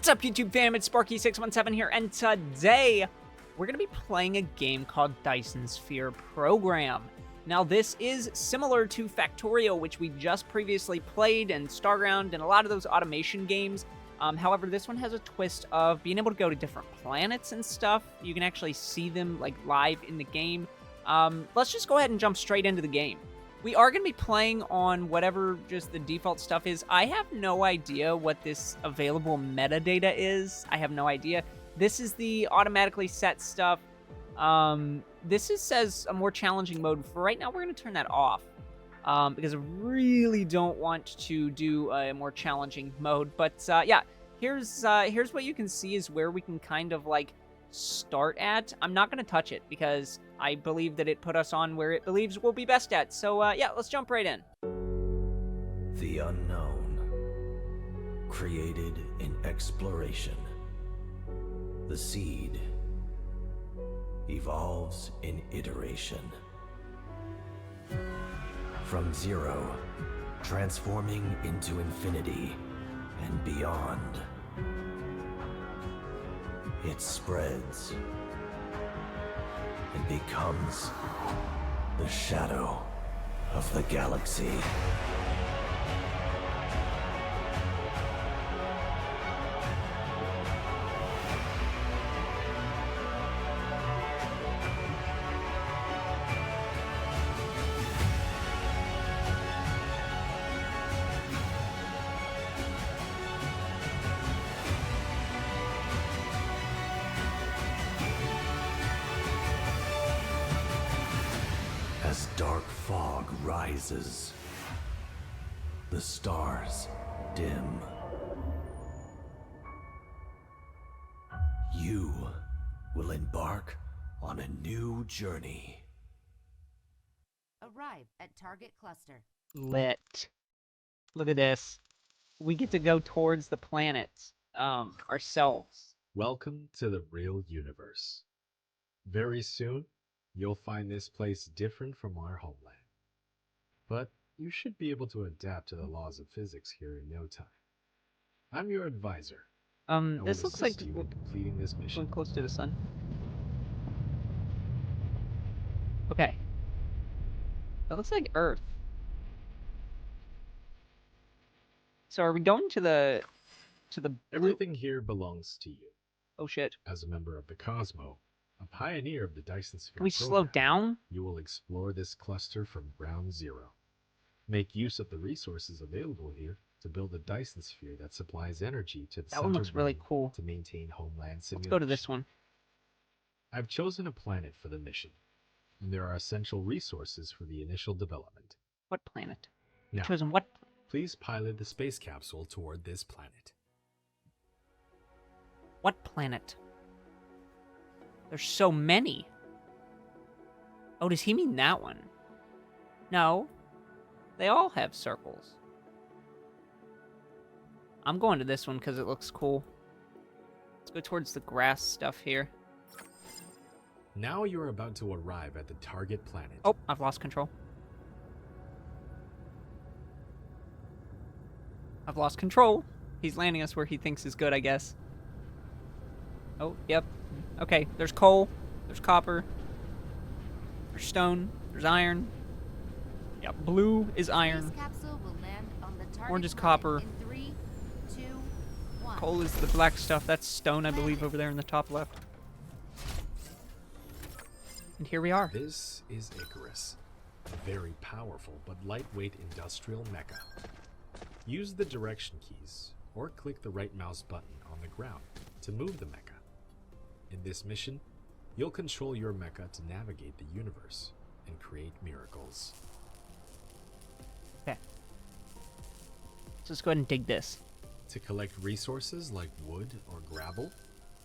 What's up, YouTube fam? It's Sparky617 here, and today we're going to be playing a game called Dyson Sphere Program. Now, this is similar to Factorio, which we just previously played, and Starground, and a lot of those automation games. However, this one has a twist of being able to go to different planets and stuff. You can actually see them like live in the game. Let's just go ahead and jump straight into the game. We are going to be playing on whatever just the default stuff is. I have no idea what this available metadata is. I have no idea. This is the automatically set stuff. Says a more challenging mode. For right now, we're going to turn that off. Because I really don't want to do a more challenging mode. But yeah, here's what you can see is where we can kind of like start at. I'm not going to touch it because I believe that it put us on where it believes we'll be best at. So yeah, let's jump right in. The unknown, created in exploration. The seed evolves in iteration. From zero, transforming into infinity and beyond. It spreads and becomes the shadow of the galaxy. As dark fog rises, the stars dim. You will embark on a new journey. Arrive at target cluster. Lit. Look at this. We get to go towards the planets ourselves. Welcome to the real universe. Very soon, you'll find this place different from our homeland. But you should be able to adapt to the laws of physics here in no time. I'm your advisor. This looks like you in completing this mission. going close to the sun. Okay. That looks like Earth. So are we going to the Everything here belongs to you. Oh shit. As a member of the Cosmo, a pioneer of the Dyson Sphere Can we slow down? You will explore this cluster from ground zero. Make use of the resources available here to build a Dyson Sphere that supplies energy to the That one looks really cool. to maintain homeland simulation. Let's go to this one. I've chosen a planet for the mission, and there are essential resources for the initial development. What planet? Now, Chosen what? please pilot the space capsule toward this planet. What planet? There's so many. Oh, does he mean that one? No. They all have circles. I'm going to this one because it looks cool. Let's go towards the grass stuff here. Now you're about to arrive at the target planet. Oh, I've lost control. I've lost control. He's landing us where he thinks is good, I guess. Oh, yep. Okay, there's coal, there's copper, there's stone, there's iron. Yep, blue is iron. Space capsule will land on the target Orange is planet copper. in 3, 2, 1. Coal is the black stuff. That's stone, I believe, over there in the top left. And here we are. This is Icarus, a very powerful but lightweight industrial mecha. Use the direction keys, or click the right mouse button on the ground to move the mecha. In this mission, you'll control your mecha to navigate the universe and create miracles. Okay. So let's go ahead and dig this. To collect resources like wood or gravel,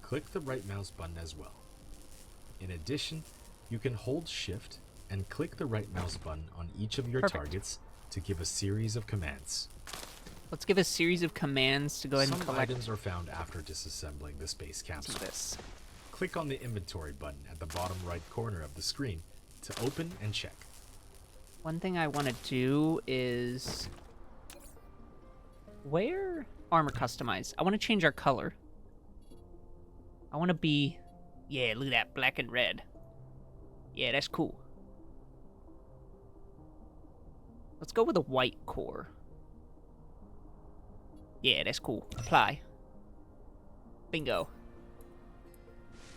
click the right mouse button as well. In addition, you can hold shift and click the right mouse button on each of your Perfect. targets to give a series of commands. Let's give a series of commands to go ahead and Some collect items are found after disassembling the space some capsule. of this. Click on the inventory button at the bottom right corner of the screen to open and check. One thing I want to do is... Where? Armor customize. I want to change our color. I want to be... Yeah, look at that, black and red. Yeah, that's cool. Let's go with a white core. Yeah, that's cool. Apply. Bingo.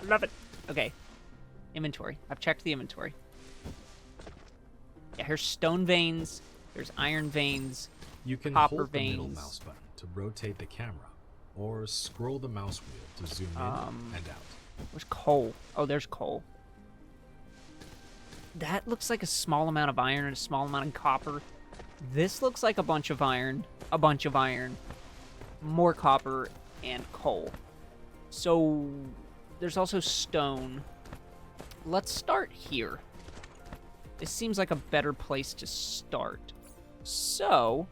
I love it. Okay. Inventory. I've checked the inventory. Yeah, here's stone veins. There's iron veins. You can copper hold the veins. middle mouse button to rotate the camera, or scroll the mouse wheel to zoom in and out. Where's coal? Oh, there's coal. That looks like a small amount of iron and a small amount of copper. This looks like a bunch of iron, more copper, and coal. So, there's also stone. Let's start here. This seems like a better place to start. So,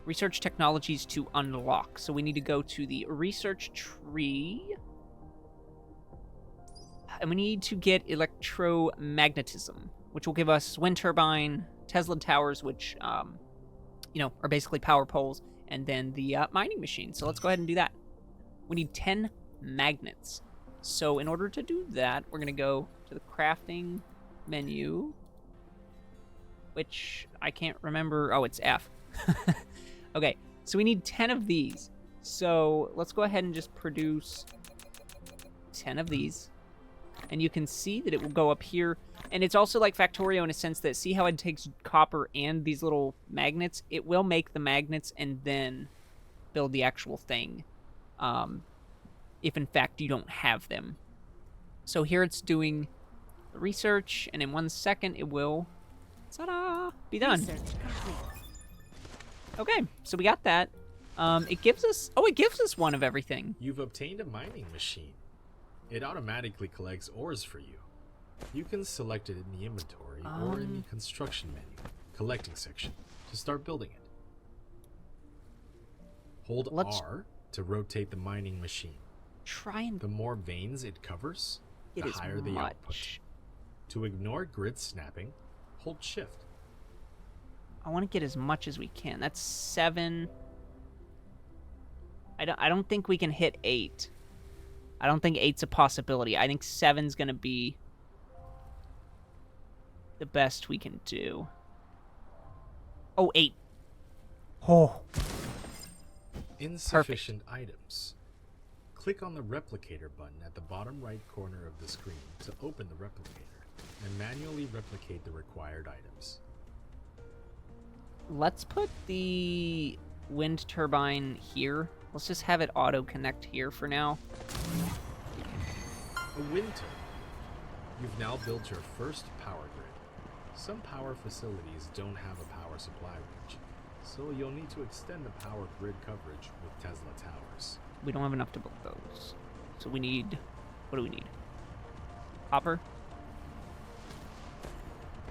research technologies to unlock. So we need to go to the research tree. And we need to get electromagnetism, which will give us wind turbine, Tesla towers, which, are basically power poles, and then the mining machine. So let's go ahead and do that. We need 10 magnets. So in order to do that, we're going to go to the crafting menu, which I can't remember. Oh, it's F. Okay, so we need 10 of these. So let's go ahead and just produce 10 of these. And you can see that it will go up here. And it's also like Factorio in a sense that, see how it takes copper and these little magnets? It will make the magnets and then build the actual thing. If in fact you don't have them. So here it's doing the research, and in 1 second it will, ta-da, be done. Research complete. Okay, so we got that. It gives us one of everything. You've obtained a mining machine. It automatically collects ores for you. You can select it in the inventory or in the construction menu, collecting section, to start building it. Hold R to rotate the mining machine. Try and The more veins it covers, get the as higher the much. output. To ignore grid snapping, hold shift. I want to get as much as we can. That's 7. I don't think we can hit 8. I don't think 8's a possibility. I think 7's going to be the best we can do. Oh, 8. Oh. Insufficient items. Click on the replicator button at the bottom right corner of the screen to open the replicator and manually replicate the required items. Let's put the wind turbine here. Let's just have it auto-connect here for now. A wind turbine. You've now built your first power grid. Some power facilities don't have a power supply range, so you'll need to extend the power grid coverage with Tesla towers. We don't have enough to build those. So we need... What do we need? Copper?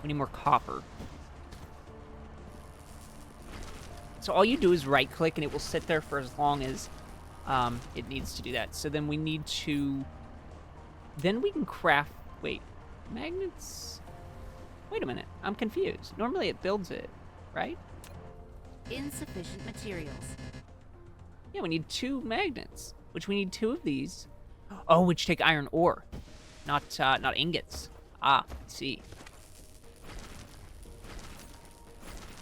We need more copper. So all you do is right-click, and it will sit there for as long as it needs to do that. So then we need to... Then we can craft... Wait. Magnets? Wait a minute. I'm confused. Normally it builds it, right? Insufficient materials. Yeah, we need 2 magnets, which we need 2 of these. Oh, which take iron ore, not ingots. Ah, I see.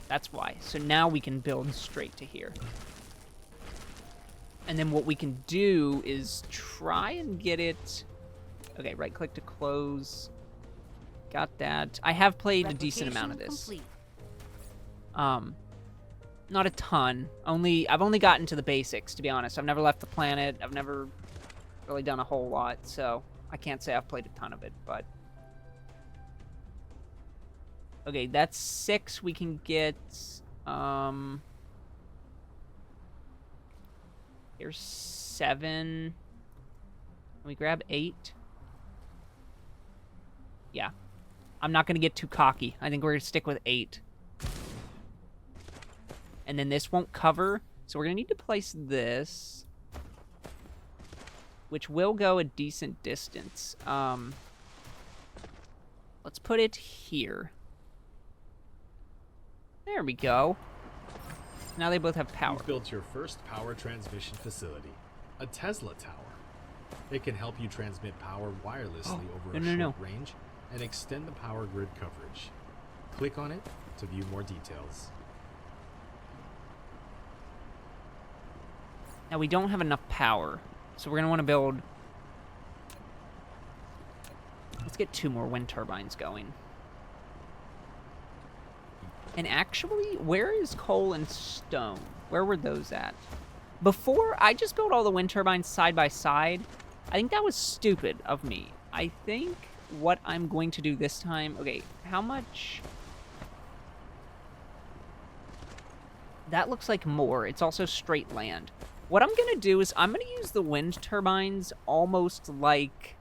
That's why. So now we can build straight to here. And then what we can do is try and get it... Okay, right-click to close. Got that. I have played a decent amount of this. Complete. Not a ton. I've only gotten to the basics, to be honest. I've never left the planet. I've never really done a whole lot, so I can't say I've played a ton of it, but... Okay, that's 6. We can get, here's 7. Can we grab 8? Yeah. I'm not going to get too cocky. I think we're going to stick with 8. And then this won't cover, so we're going to need to place this, which will go a decent distance. Let's put it here. There we go. Now they both have power. You've built your first power transmission facility, a Tesla tower. It can help you transmit power wirelessly over a no. short range and extend the power grid coverage. Click on it to view more details. Now, we don't have enough power, so we're going to want to build... Let's get 2 more wind turbines going. And actually, where is coal and stone? Where were those at? Before, I just built all the wind turbines side by side. I think that was stupid of me. I think what I'm going to do this time... Okay, how much... That looks like more. It's also straight land. What I'm going to do is I'm going to use the wind turbines almost like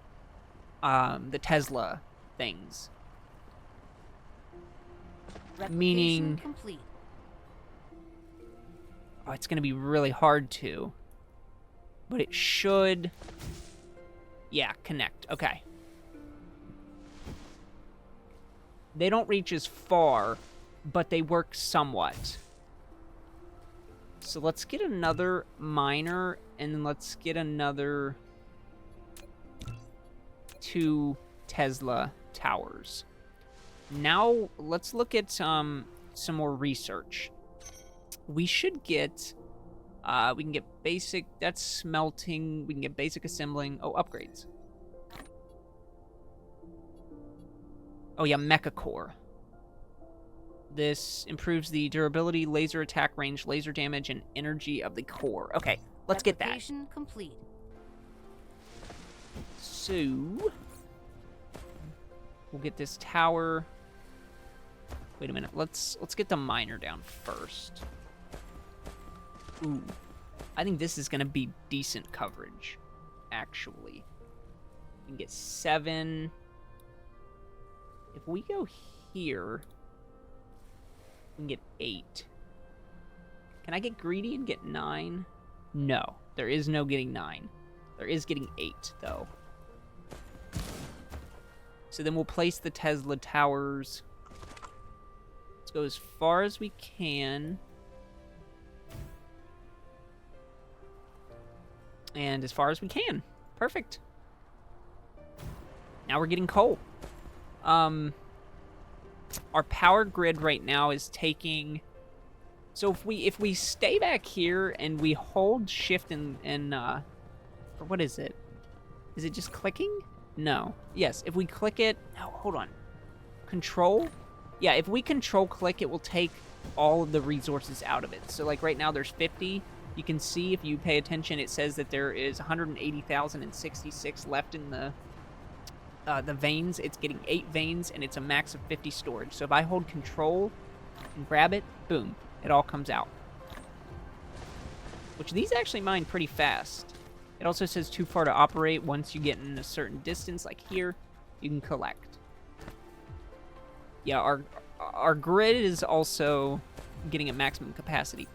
the Tesla things. Meaning... Complete. Oh, it's going to be really hard to. But it should... Yeah, connect. Okay. They don't reach as far, but they work somewhat. So let's get another miner, and then let's get another 2 Tesla towers. Now, let's look at some more research. We should get... we can get basic... That's smelting. We can get basic assembling. Oh, upgrades. Oh, yeah, mecha core. This improves the durability, laser attack range, laser damage, and energy of the core. Okay, let's get that. Replication complete. So... We'll get this tower... Wait a minute, let's get the miner down first. Ooh. I think this is going to be decent coverage, actually. We can get 7. If we go here, we can get 8. Can I get greedy and get 9? No, there is no getting 9. There is getting 8, though. So then we'll place the Tesla towers. Let's go as far as we can. And as far as we can. Perfect. Now we're getting coal. Our power grid right now is taking... So if we stay back here and we hold shift and or what is it? Is it just clicking? No. Yes, if we click it... No, hold on. Control? Yeah, if we control click, it will take all of the resources out of it. So like right now there's 50. You can see if you pay attention, it says that there is 180,066 left in the veins. It's getting 8 veins, and it's a max of 50 storage. So if I hold control and grab it, boom, it all comes out. Which these actually mine pretty fast. It also says too far to operate. Once you get in a certain distance, like here, you can collect. Yeah, our grid is also getting a maximum capacity.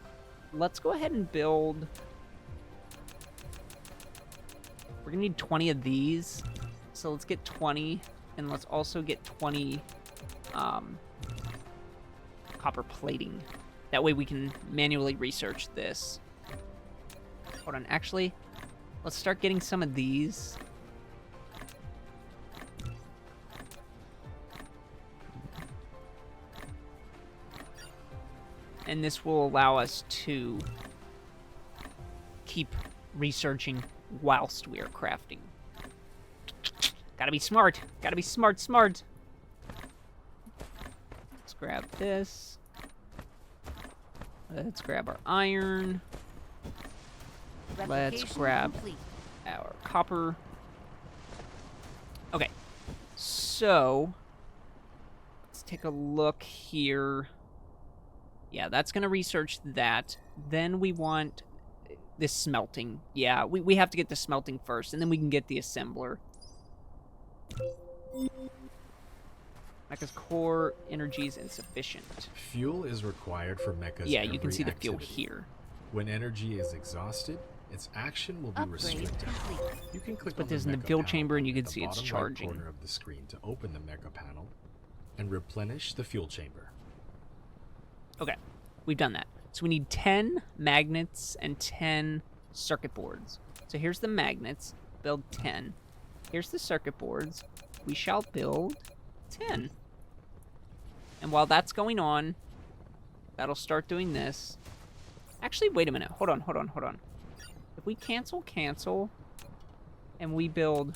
Let's go ahead and build... We're going to need 20 of these. So let's get 20. And let's also get 20 copper plating. That way we can manually research this. Hold on. Actually, let's start getting some of these. And this will allow us to keep researching whilst we are crafting. Gotta be smart. Gotta be smart. Let's grab this. Let's grab our iron. Let's grab our copper. Okay. So, let's take a look here. Yeah, that's going to research that. Then we want this smelting. Yeah, we have to get the smelting first, and then we can get the assembler. Mecha's core energy is insufficient. Fuel is required for Mecha's Yeah, you can every see the fuel activity. here. When energy is exhausted, its action will be Upgrade restricted. complete. You can click Put on this the in the Mecha fuel panel chamber and you at can the see it's bottom right charging. corner of the screen to open the Mecha panel and replenish the fuel chamber. Okay, we've done that. So we need 10 magnets and 10 circuit boards. So here's the magnets. build 10. Here's the circuit boards. We shall build 10. And while that's going on, that'll start doing this. Actually, wait a minute. Hold on. If we cancel, and we build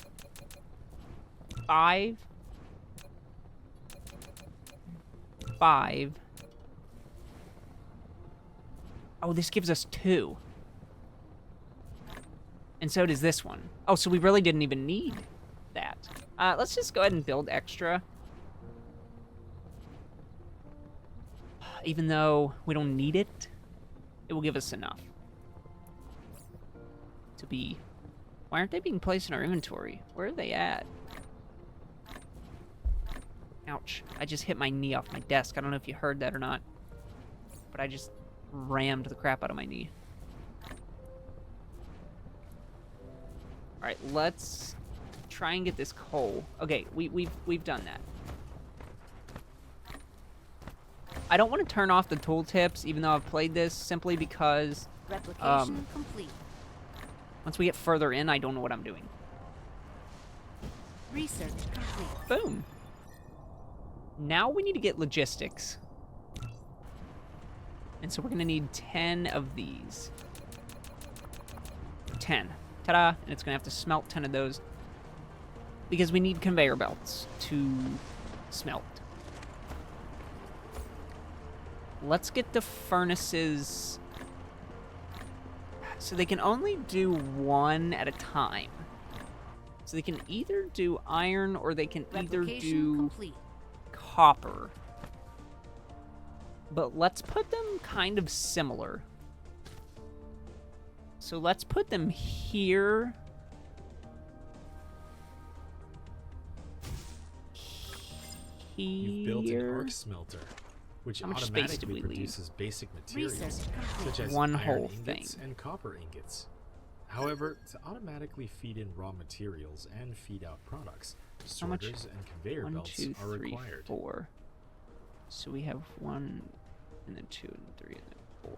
5, 5. Oh, this gives us 2. And so does this one. Oh, so we really didn't even need that. Let's just go ahead and build extra. Even though we don't need it, it will give us enough to be... Why aren't they being placed in our inventory? Where are they at? Ouch. I just hit my knee off my desk. I don't know if you heard that or not, but I just rammed the crap out of my knee. Alright, let's try and get this coal. Okay, we've done that. I don't want to turn off the tooltips, even though I've played this, simply because Replication complete. once we get further in, I don't know what I'm doing. Research complete. Boom. Now we need to get logistics. And so we're going to need 10 of these. 10. Ta-da! And it's going to have to smelt 10 of those. Because we need conveyor belts to smelt. Let's get the furnaces... So they can only do one at a time. So they can either do iron or they can either do complete. copper. But let's put them kind of similar. So let's put them here. You've built an arc smelter, which How much space did automatically we leave? produces basic materials, Research complete. such as One iron whole ingots thing. and copper ingots. However, to automatically feed in raw materials and feed out products, How much? sorters and conveyor 1, belts 2, are 3, required. 4. So we have 1, and then 2, and 3, and then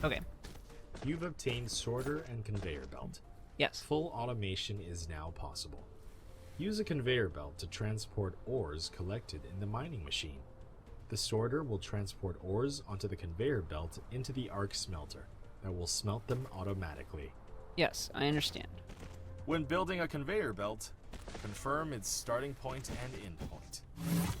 4. Okay. You've obtained sorter and conveyor belt. Yes. Full automation is now possible. Use a conveyor belt to transport ores collected in the mining machine. The sorter will transport ores onto the conveyor belt into the arc smelter that will smelt them automatically. Yes, I understand. When building a conveyor belt, confirm its starting point and end point.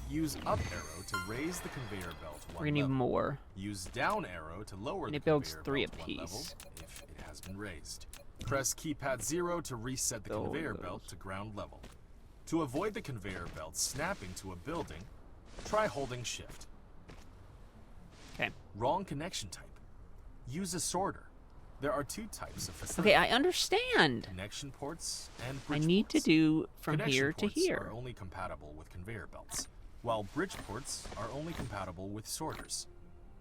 Use up arrow to raise the conveyor belt one We're gonna need level. more. Use down arrow to lower And the it builds conveyor 3 belt one level apiece. if it has been raised. Press keypad 0 to reset the Build conveyor those. belt to ground level. To avoid the conveyor belt snapping to a building, try holding shift. Okay. Wrong connection type. Use a sorter. There are 2 types of facility. Okay, I understand. Connection ports and I bridge need to ports. do from Connection here to ports here. are only compatible with conveyor belts, while bridge ports are only compatible with sorters.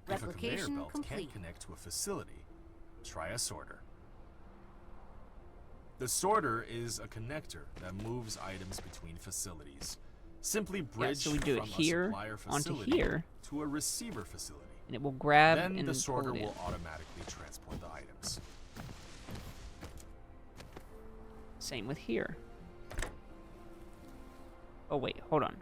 If a conveyor Replication belt complete. can't connect to a facility, try a sorter. The sorter is a connector that moves items between facilities. Simply bridge so we do it from here a supplier onto facility here. to a receiver facility. And it will grab Then and the pull sorter it in. will automatically transport the items. Same with here. Oh, wait, hold on.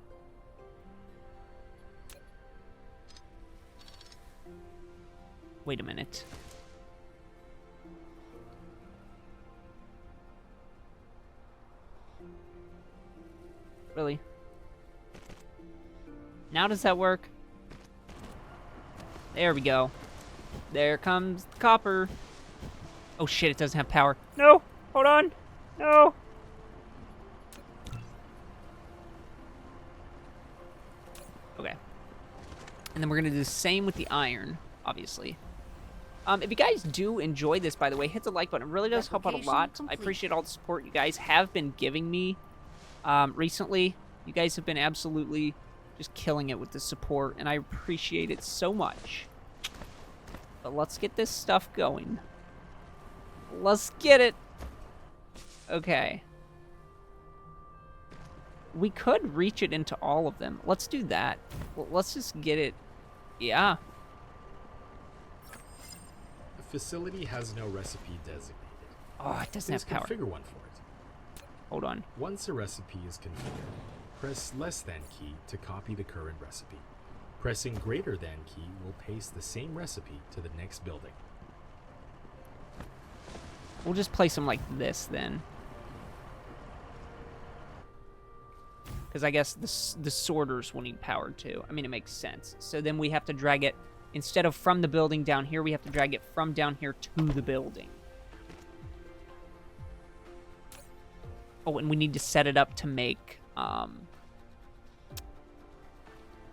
Wait a minute. Really? Now does that work? There we go. There comes the copper. Oh shit, it doesn't have power. No! Hold on! No! Okay. And then we're gonna do the same with the iron, obviously. If you guys do enjoy this, by the way, hit the like button. It really does help out a Replication lot. I complete. appreciate all the support you guys have been giving me recently. You guys have been absolutely just killing it with the support, and I appreciate it so much. But let's get this stuff going. Let's get it. Okay. We could reach it into all of them. Let's do that. Well, let's just get it. Yeah. The facility has no recipe designated. Oh, it doesn't Please have power. configure one for it. Hold on. Once a recipe is configured, press less than key to copy the current recipe. Pressing greater than key will paste the same recipe to the next building. We'll just place them like this then. Because I guess the sorters will need power too. I mean, it makes sense. So then we have to drag it, instead of from the building down here, we have to drag it from down here to the building. Oh, and we need to set it up to make, oh,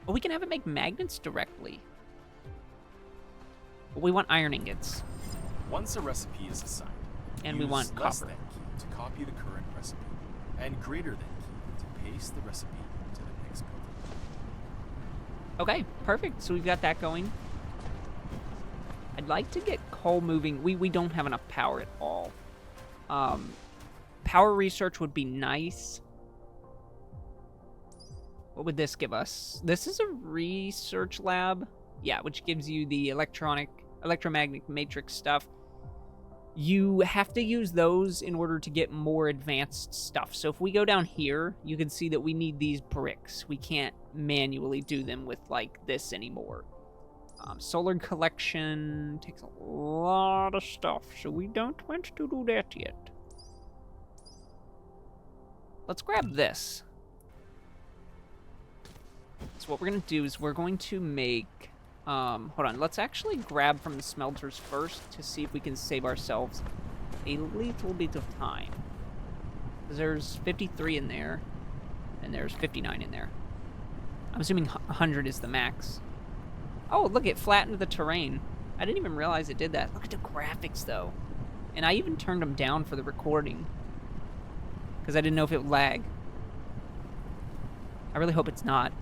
we can have it make magnets directly. But we want iron ingots. Once a recipe is assigned, And use we want less copper. than key to copy the current recipe, and greater than key to paste the recipe to the next building. Okay, perfect. So we've got that going. I'd like to get coal moving. We don't have enough power at all. Power research would be nice. What would this give us? This is a research lab. Yeah, which gives you the electromagnetic matrix stuff. You have to use those in order to get more advanced stuff. So if we go down here, you can see that we need these bricks. We can't manually do them with like this anymore. Solar collection takes a lot of stuff, so we don't want to do that yet. Let's grab this. So what we're going to do is we're going to make... hold on, let's actually grab from the smelters first to see if we can save ourselves a little bit of time. 'Cause there's 53 in there, and there's 59 in there. I'm assuming 100 is the max. Oh, look, it flattened the terrain. I didn't even realize it did that. Look at the graphics, though. And I even turned them down for the recording, because I didn't know if it would lag. I really hope it's not.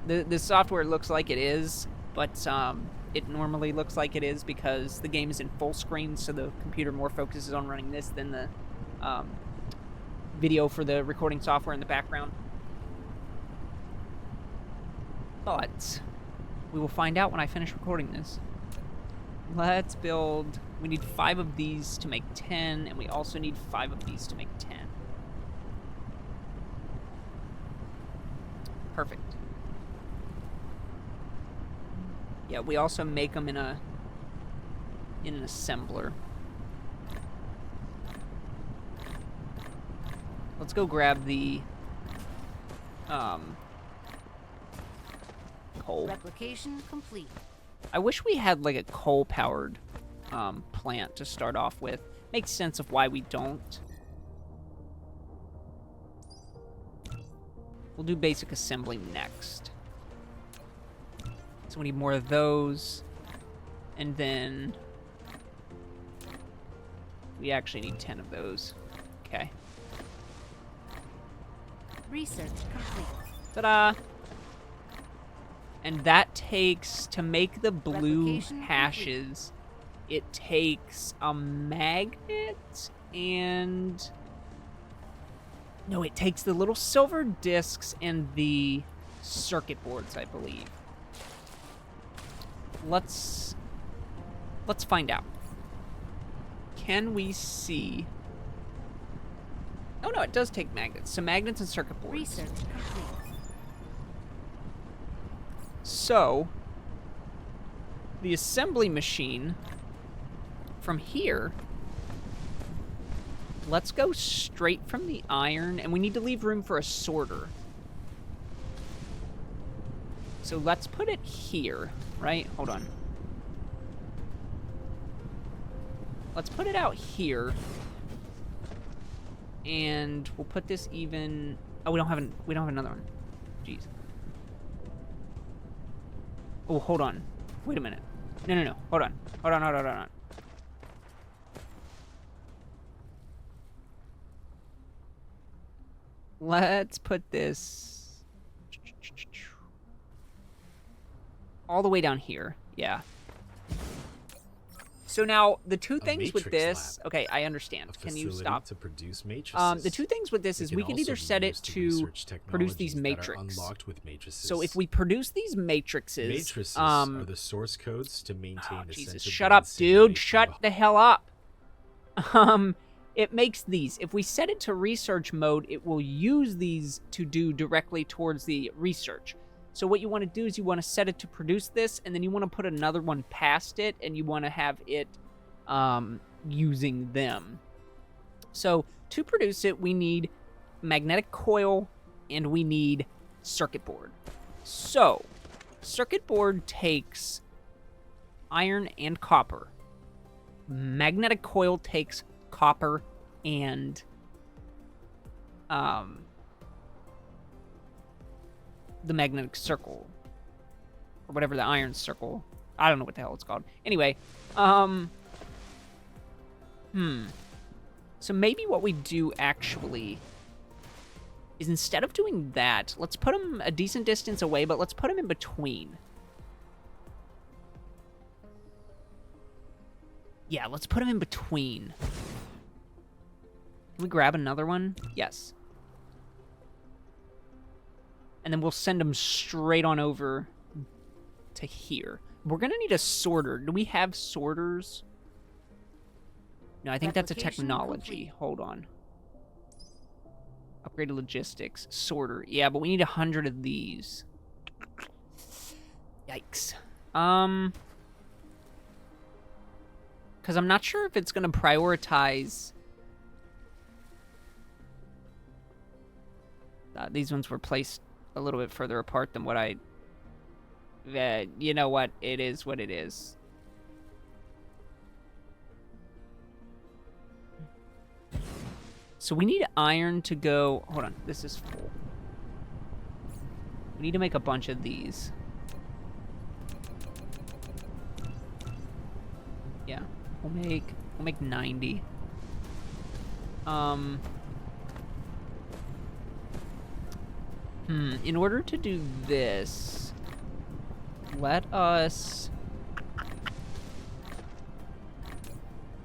The software looks like it is, but it normally looks like it is because the game is in full screen, so the computer more focuses on running this than the video for the recording software in the background. But we will find out when I finish recording this. Let's build... We need 5 of these to make 10, and we also need 5 of these to make 10. Perfect. Yeah, we also make them in an assembler. Let's go grab the coal. Replication complete. I wish we had like a coal-powered plant to start off with. Makes sense of why we don't. We'll do basic assembly next. So we need more of those. And then we actually need 10 of those. Okay. Research complete. Ta-da! And that takes, to make the blue Replication hashes, it takes a magnet and... No, it takes the little silver discs and the circuit boards, I believe. Let's find out. Can we see... Oh no, it does take magnets. So magnets and circuit boards. Research complete. So, the assembly machine from here, let's go straight from the iron, and we need to leave room for a sorter. So let's put it here, right? Hold on. Let's put it out here. And we'll put this even... Oh, we don't have another one. Jeez. Oh, hold on. Wait a minute. No. Hold on. Hold on. Let's put this all the way down here. Yeah. So now the two things with this... lab. Okay, I understand. A Can you facility stop? to produce matrices. The two things with this is we can either set it to produce these matrix. Unlocked with matrices. So if we produce these matrices... Matrices are the source codes to maintain Jesus, essential shut up, density dude. of- Shut the hell up. it makes these. If we set it to research mode, it will use these to do directly towards the research. So what you want to do is you want to set it to produce this, and then you want to put another one past it, and you want to have it using them. So to produce it, we need magnetic coil, and we need circuit board. So circuit board takes iron and copper. Magnetic coil takes copper and the magnetic circle, or whatever, the iron circle. I don't know what the hell it's called. Anyway, so maybe what we do actually is, instead of doing that, let's put them a decent distance away, but let's put them in between. Yeah, let's put them in between. Can we grab another one? Yes. And then we'll send them straight on over to here. We're going to need a sorter. Do we have sorters? No, I think that's a technology. Complete. Hold on. Upgraded logistics. Sorter. Yeah, but we need 100 of these. Yikes. Because I'm not sure if it's going to prioritize... these ones were placed a little bit further apart than what I... you know what? It is what it is. So we need iron to go... Hold on. This is full. We need to make a bunch of these. Yeah. We'll make 90. In order to do this, let us...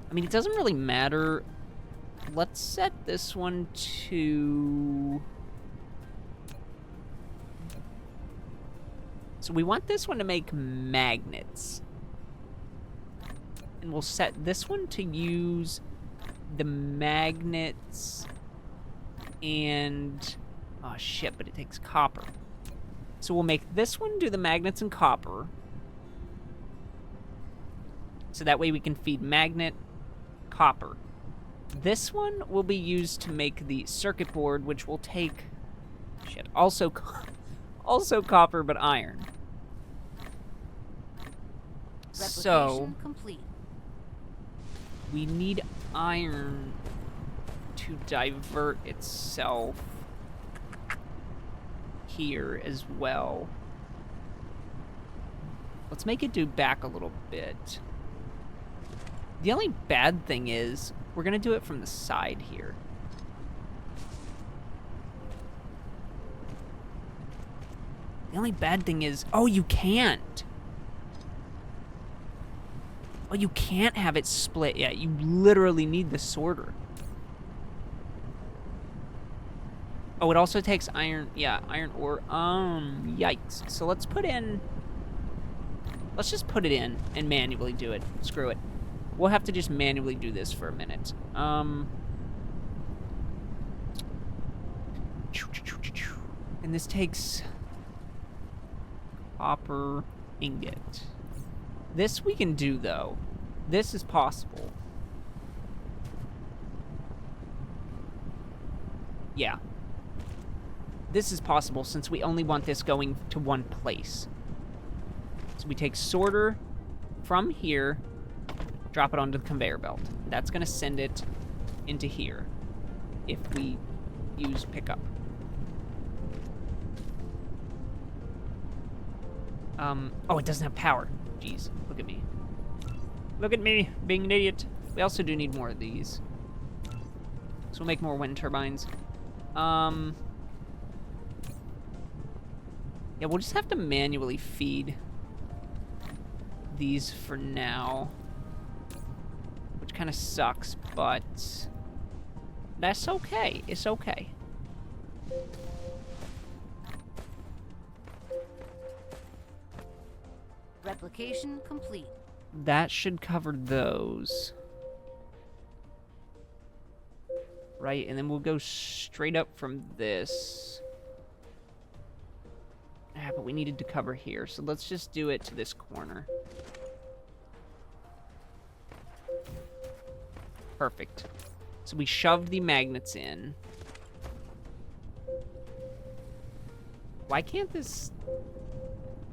I mean, it doesn't really matter. Let's set this one to... So we want this one to make magnets. And we'll set this one to use the magnets and... Oh, shit, but it takes copper. So we'll make this one do the magnets and copper. So that way we can feed magnet, copper. This one will be used to make the circuit board, which will take... Shit, also copper, but iron. So... Replication complete. We need iron to divert itself here as well. Let's make it do back a little bit. The only bad thing is we're gonna do it from the side here. The only bad thing is, oh, you can't. Oh, you can't have it split yet. You literally need the sorter. Oh, it also takes iron. Yeah, iron ore. Yikes. So let's put in... Let's just put it in and manually do it. Screw it. We'll have to just manually do this for a minute. And this takes... copper ingot. This we can do, though. This is possible. Yeah. This is possible since we only want this going to one place. So we take sorter from here, drop it onto the conveyor belt. That's going to send it into here if we use pickup. Oh, it doesn't have power. Jeez, look at me. Look at me, being an idiot. We also do need more of these. So we'll make more wind turbines. Yeah, we'll just have to manually feed these for now. Which kind of sucks, but that's okay. It's okay. Replication complete. That should cover those. Right, and then we'll go straight up from this. Ah, but we needed to cover here, so let's just do it to this corner. Perfect. So we shoved the magnets in. Why can't this...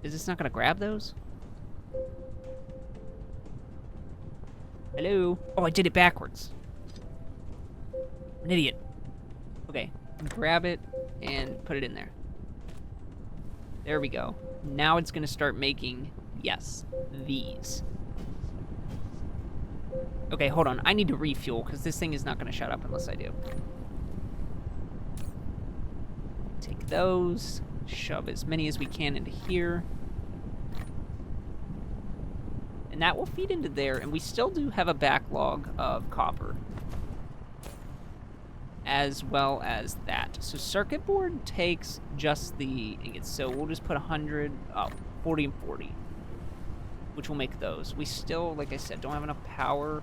Is this not going to grab those? Hello? Oh, I did it backwards. I'm an idiot. Okay, grab it and put it in there. There we go. Now it's going to start making, yes, these. Okay, hold on. I need to refuel because this thing is not going to shut up unless I do. Take those. Shove as many as we can into here. And that will feed into there, and we still do have a backlog of copper. As well as that. So circuit board takes just the ingots. So we'll just put 100, 40 and 40. Which will make those. We still, like I said, don't have enough power.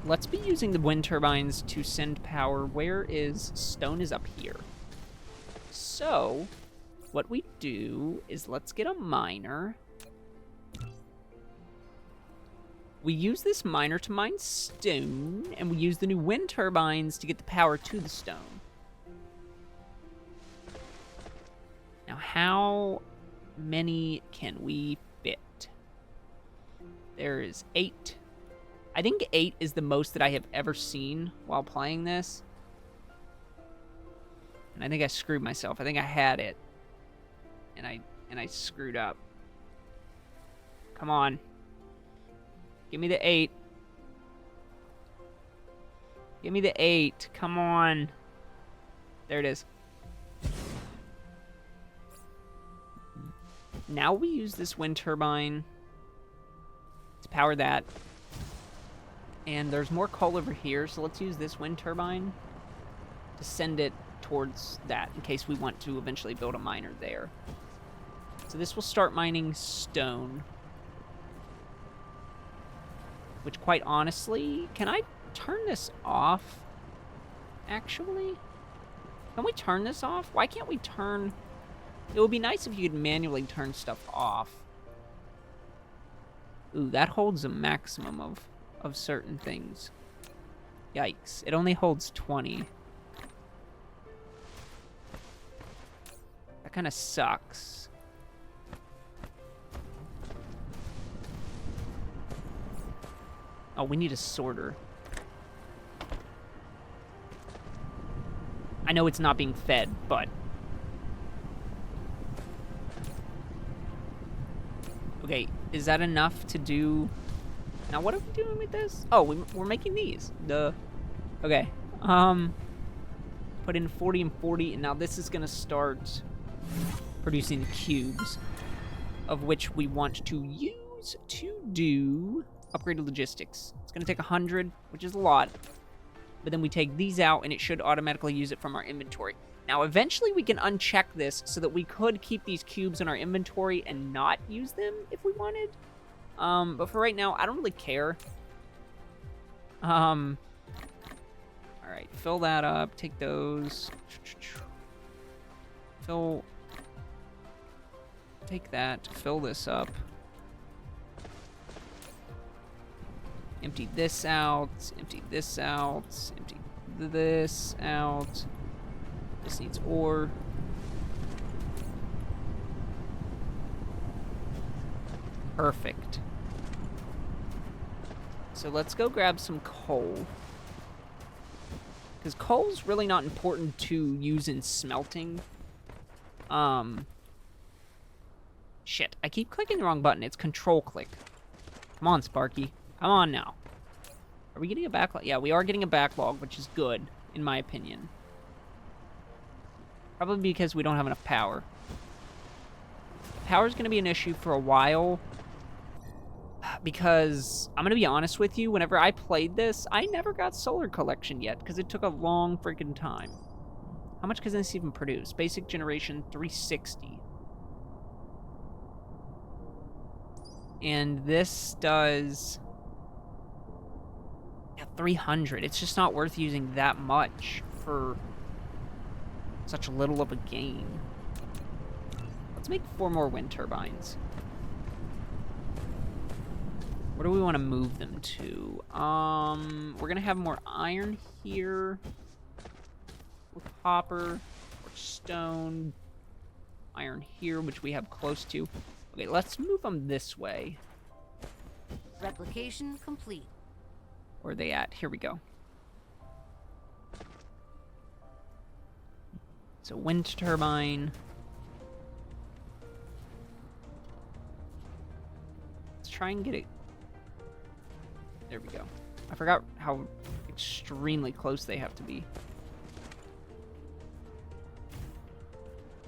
Let's be using the wind turbines to send power. Where is... Stone is up here. So, what we do is let's get a miner. We use this miner to mine stone, and we use the new wind turbines to get the power to the stone. Now, how many can we fit? There is 8. I think 8 is the most that I have ever seen while playing this. And I think I screwed myself. I think I had it. And I screwed up. Come on. Give me the 8. Give me the 8. Come on. There it is. Now we use this wind turbine to power that. And there's more coal over here, so let's use this wind turbine to send it towards that in case we want to eventually build a miner there. So this will start mining stone. Which, quite honestly, can I turn this off, actually? Can we turn this off? Why can't we turn... It would be nice if you could manually turn stuff off. Ooh, that holds a maximum of certain things. Yikes. It only holds 20. That kind of sucks. Oh, we need a sorter. I know it's not being fed, but... Okay, is that enough to do... Now, what are we doing with this? Oh, we're making these. Duh. Okay. Put in 40 and 40, and now this is going to start producing cubes, of which we want to use to do upgraded logistics. It's going to take 100, which is a lot, but then we take these out, and it should automatically use it from our inventory. Now, eventually we can uncheck this so that we could keep these cubes in our inventory and not use them if we wanted. But for right now, I don't really care. All right, fill that up. Take those. Take that. Fill this up. Empty this out. Empty this out. Empty this out. This needs ore. Perfect. So let's go grab some coal. Because coal's really not important to use in smelting. Shit, I keep clicking the wrong button. It's control click. Come on, Sparky. Come on now. Are we getting a backlog? Yeah, we are getting a backlog, which is good, in my opinion. Probably because we don't have enough power. Power's going to be an issue for a while. Because, I'm going to be honest with you, whenever I played this, I never got solar collection yet, because it took a long freaking time. How much can this even produce? Basic generation, 360. And this does 300. It's just not worth using that much for such little of a gain. Let's make 4 more wind turbines. Where do we want to move them to? We're gonna have more iron here. Or copper. Or stone. Iron here, which we have close to. Okay, let's move them this way. Replication complete. Where are they at? Here we go. So wind turbine. Let's try and get it. There we go. I forgot how extremely close they have to be.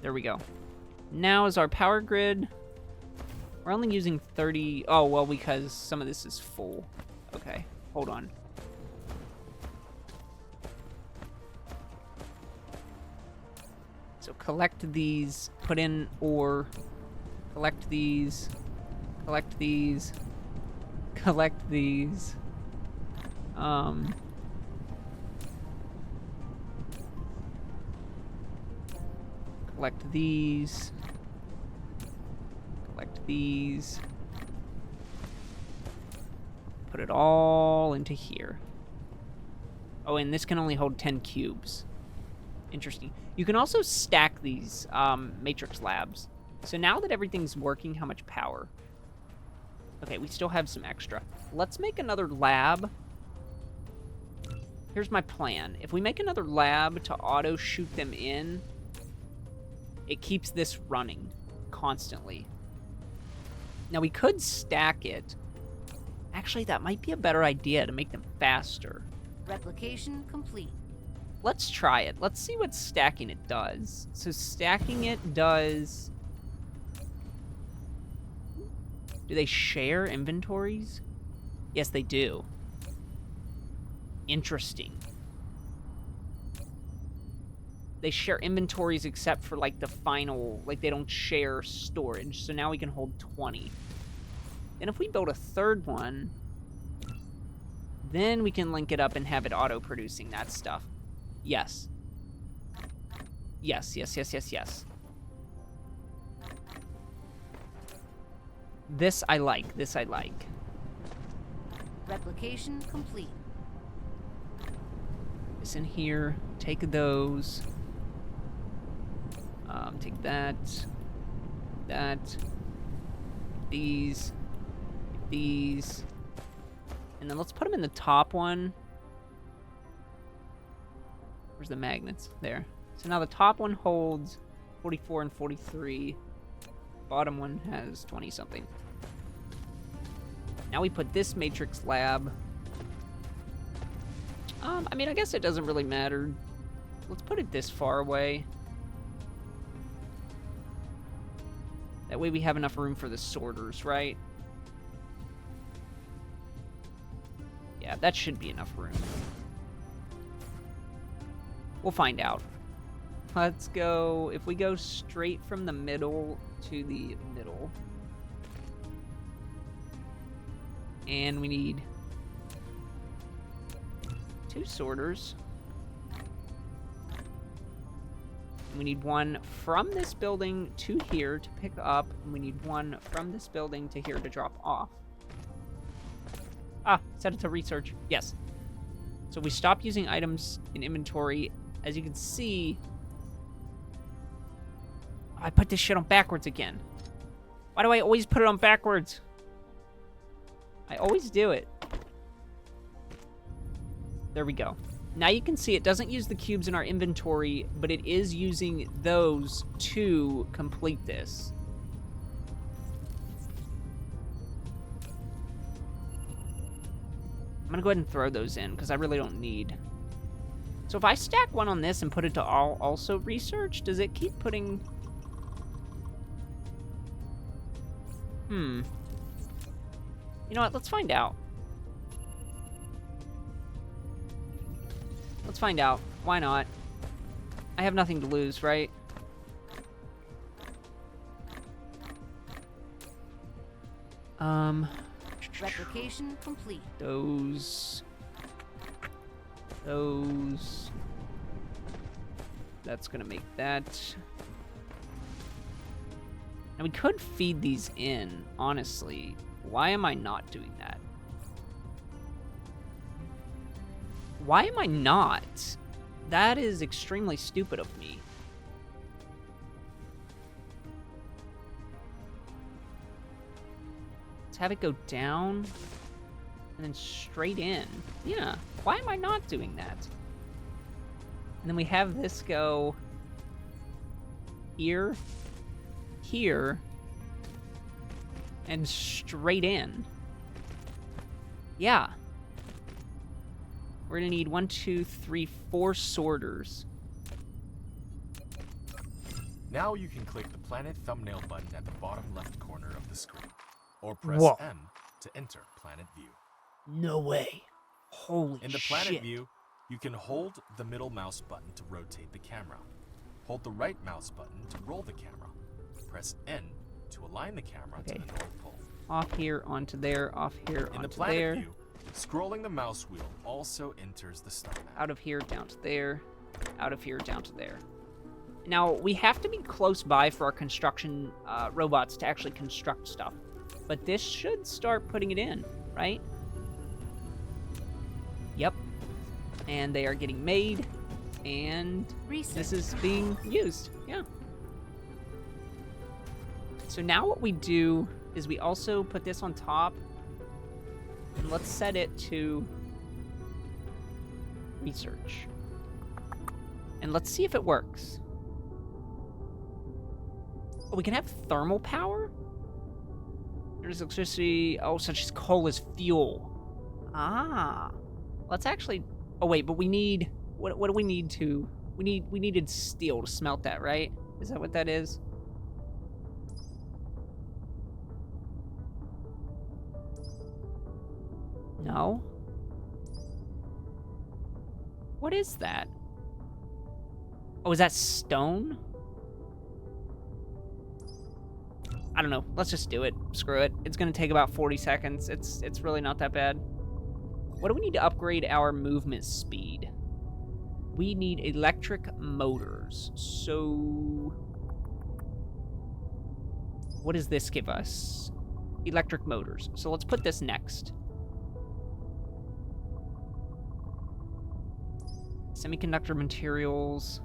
There we go. Now is our power grid. We're only using 30... Oh, well, because some of this is full. Okay, hold on. So collect these, put in ore, collect these, collect these, collect these. Collect these. Collect these. Put it all into here. Oh, and this can only hold 10 cubes. Interesting. You can also stack these matrix labs. So now that everything's working, how much power? Okay, we still have some extra. Let's make another lab. Here's my plan. If we make another lab to auto shoot them in, it keeps this running constantly. Now we could stack it. Actually, that might be a better idea to make them faster. Replication complete. Let's try it. Let's see what stacking it does. So stacking it does... Do they share inventories? Yes, they do. Interesting. They share inventories except for, like, the final... Like, they don't share storage. So now we can hold 20. And if we build a third one, then we can link it up and have it auto-producing that stuff. Yes. Yes, yes, yes, yes, yes. This I like. This I like. Replication complete. This in here. Take those. Take that. That. These. These. And then let's put them in the top one. Where's the magnets? There. So now the top one holds 44 and 43. Bottom one has 20-something. Now we put this matrix lab. I mean, I guess it doesn't really matter. Let's put it this far away. That way we have enough room for the sorters, right? Yeah, that should be enough room. We'll find out. Let's go... If we go straight from the middle to the middle. And we need 2 sorters. And we need one from this building to here to pick up. And we need one from this building to here to drop off. Ah, set it to research. Yes. So we stop using items in inventory. As you can see... I put this shit on backwards again. Why do I always put it on backwards? I always do it. There we go. Now you can see it doesn't use the cubes in our inventory, but it is using those to complete this. I'm gonna go ahead and throw those in, because I really don't need. So if I stack one on this and put it to also research, does it keep putting... You know what? Let's find out. Let's find out. Why not? I have nothing to lose, right? Replication complete. Those... Those. That's gonna make that. And we could feed these in, honestly. Why am I not doing that? Why am I not? That is extremely stupid of me. Let's have it go down and then straight in. Yeah, why am I not doing that? And then we have this go here, here, and straight in. Yeah. We're gonna need 1, 2, 3, 4 sorters. Now you can click the planet thumbnail button at the bottom left corner of the screen, or press Whoa. M to enter planet view. No way. Holy shit. In the planet view, you can hold the middle mouse button to rotate the camera. Hold the right mouse button to roll the camera. Press N to align the camera to the North Pole. Off here, onto there, off here, In the onto planet there. view, scrolling the mouse wheel also enters the star map. Out of here, down to there. Out of here, down to there. Now, we have to be close by for our construction robots to actually construct stuff. But this should start putting it in, right? Yep. And they are getting made. And Research. this is being used. Yeah. So now what we do is we also put this on top. And let's set it to research. And let's see if it works. Oh, we can have thermal power? There's electricity. Oh, such as coal as fuel. Ah. Let's actually... Oh, wait, but we need... What do we need to... We needed steel to smelt that, right? Is that what that is? No? What is that? Oh, is that stone? I don't know. Let's just do it. Screw it. It's gonna take about 40 seconds. It's really not that bad. What do we need to upgrade our movement speed? We need electric motors. So... what does this give us? Electric motors. So let's put this next. Semiconductor materials.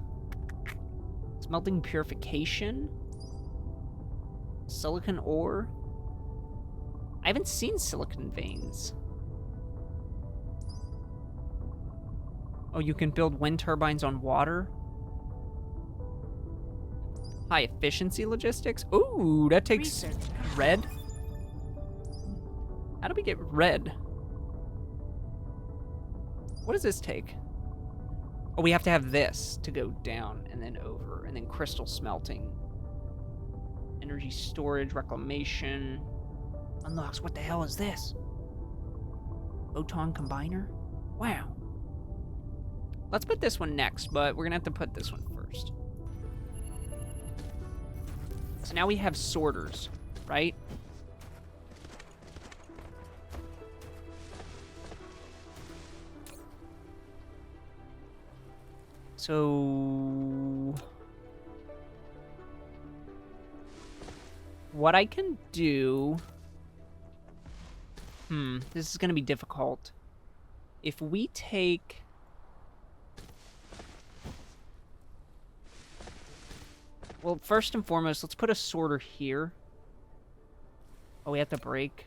Smelting purification. Silicon ore. I haven't seen silicon veins. Oh, you can build wind turbines on water. High efficiency logistics. Ooh, that takes Research. red. How do we get red? What does this take? Oh, we have to have this to go down and then over, and then crystal smelting. Energy storage, reclamation. Unlocks, what the hell is this? Photon combiner? Wow. Let's put this one next, but we're gonna have to put this one first. So now we have sorters, right? So... what I can do... this is gonna be difficult. If we take... well, first and foremost, let's put a sorter here. Oh, we have to break.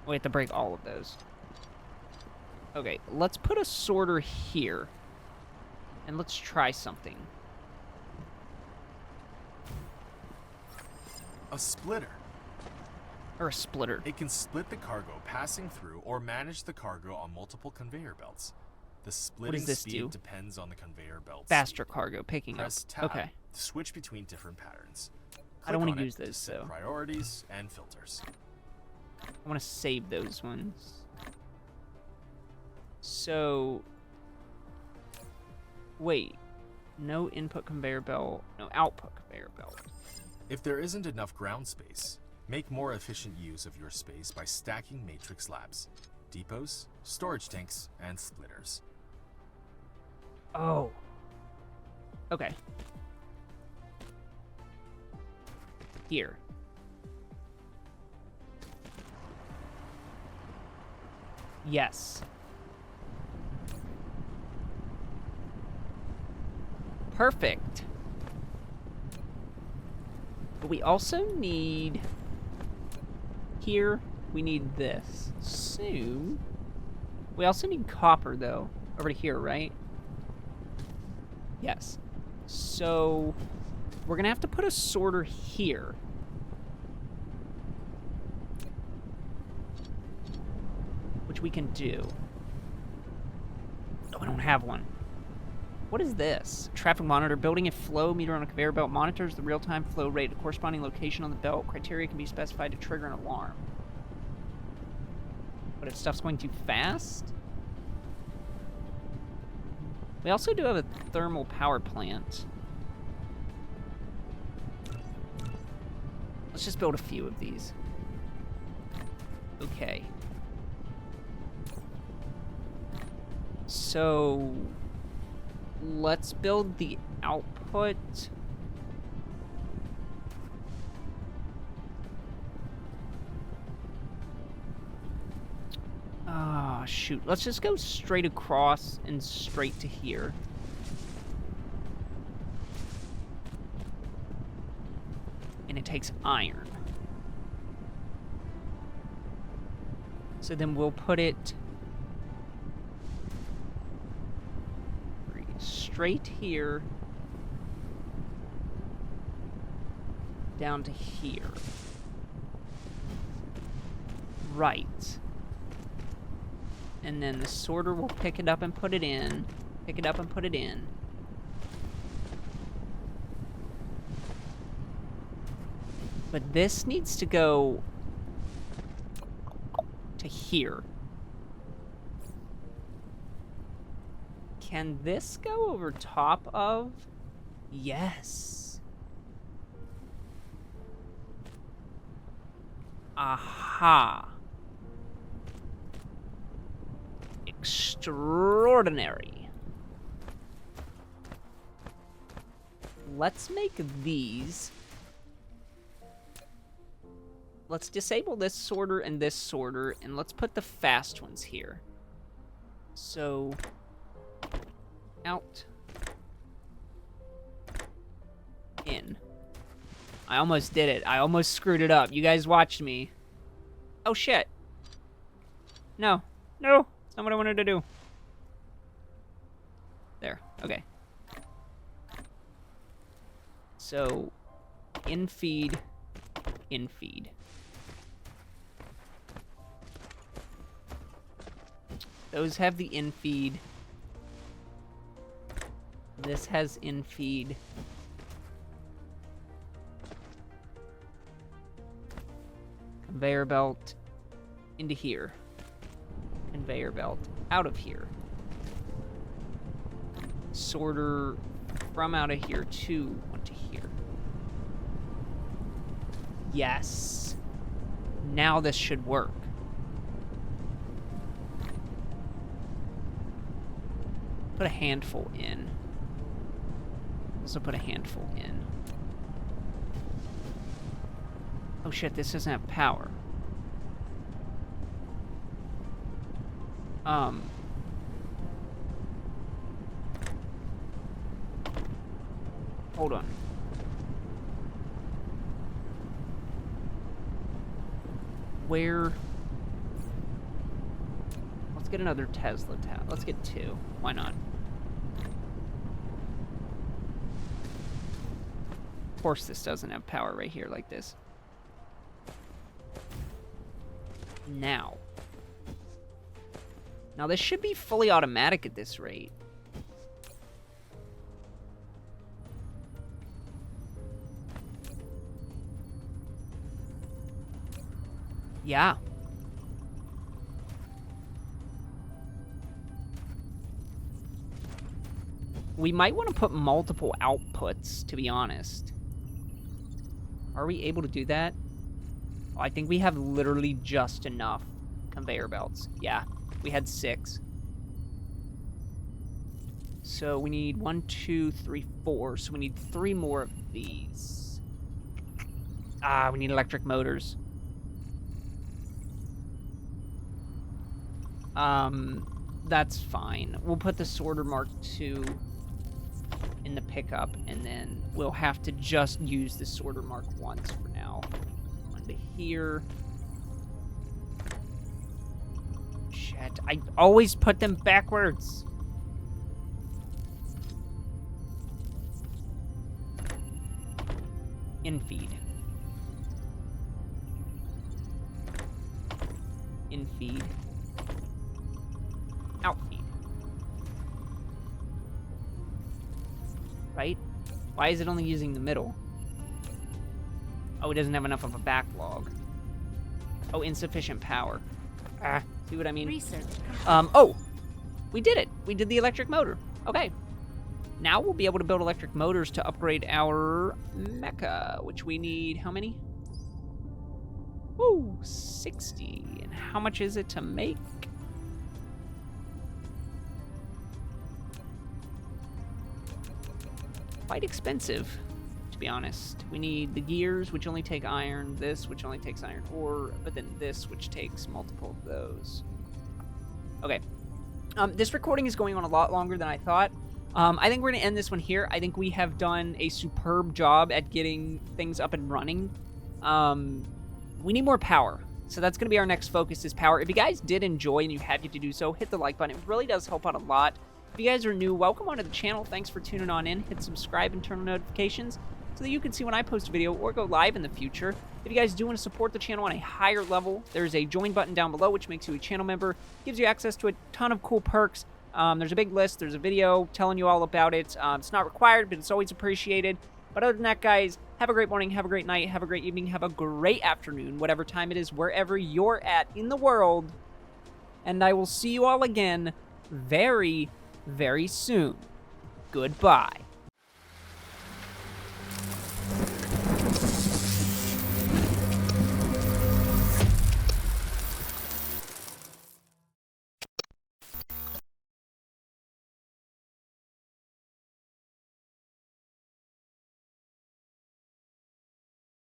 We have to break all of those. Okay, let's put a sorter here. And let's try something. A splitter. Or a splitter. It can split the cargo passing through or manage the cargo on multiple conveyor belts. The splitting this speed do? depends on the conveyor belt. Faster cargo picking Press up. tab Okay. to switch between different patterns. I don't Click wanna on use it to those, set though. priorities and filters. I want to save those ones. So... wait. No input conveyor belt. No output conveyor belt. If there isn't enough ground space, Make more efficient use of your space by stacking matrix labs, depots, storage tanks, and splitters. Oh. Okay. Here. Yes. Perfect. But we also need... Here, we need this. Soon. We also need copper, though. Over to here, right? Yes. So, we're gonna have to put a sorter here. Which we can do. Oh, I don't have one. What is this? Traffic monitor. Building a flow meter on a conveyor belt monitors the real-time flow rate. The corresponding location on the belt. Criteria can be specified to trigger an alarm. But if stuff's going too fast? We also do have a thermal power plant. Let's just build a few of these. Okay. So... let's build the output. Ah, shoot. Let's just go straight across and straight to here. And it takes iron. So then we'll put it straight here down to here. Right. And then the sorter will pick it up and put it in. Pick it up and put it in. But this needs to go to here. Can this go over top of? Yes. Aha. Extraordinary. Let's make these. Let's disable this sorter and this sorter, and let's put the fast ones here. So, out. In. I almost did it. I almost screwed it up. You guys watched me. Oh, shit. No. No. That's not what I wanted to do. There. Okay. So, in feed. In feed. Those have the in feed. This has in feed. Conveyor belt into here. Conveyor belt out of here. Sorter from out of here to onto here. Yes. Now this should work. Put a handful in. Also put a handful in. Oh shit, this doesn't have power. Hold on. Where? Let's get another Tesla tab. Let's get 2. Why not? Of course this doesn't have power right here like this. Now this should be fully automatic at this rate. Yeah. We might want to put multiple outputs, to be honest. Are we able to do that? I think we have literally just enough conveyor belts. Yeah, we had 6. So we need 1, 2, 3, 4. So we need 3 more of these. Ah, we need electric motors. That's fine. We'll put the sorter Mark II in the pickup, and then we'll have to just use the sorter Mark once for now. Onto here. Shit, I always put them backwards. In-feed. In-feed. Out-feed. Right? Why is it only using the middle? Oh, it doesn't have enough of a backlog. Oh, insufficient power. Ah, see what I mean? Research. Oh! We did it! We did the electric motor. Okay. Now we'll be able to build electric motors to upgrade our mecca, which we need how many? Ooh, 60. And how much is it to make? Quite expensive, to be honest. We need the gears, which only take iron, this, which only takes iron ore, but then this, which takes multiple of those. Okay. This recording is going on a lot longer than I thought. I think we're going to end this one here. I think we have done a superb job at getting things up and running. We need more power. So that's going to be our next focus is power. If you guys did enjoy and you have yet to do so, hit the like button. It really does help out a lot. If you guys are new, welcome onto the channel. Thanks for tuning on in. Hit subscribe and turn on notifications so that you can see when I post a video or go live in the future. If you guys do want to support the channel on a higher level, there's a join button down below, which makes you a channel member, gives you access to a ton of cool perks. There's a big list. There's a video telling you all about it. It's not required, but it's always appreciated. But other than that, guys, have a great morning, have a great night, have a great evening, have a great afternoon, whatever time it is, wherever you're at in the world. And I will see you all again very, very soon. Goodbye.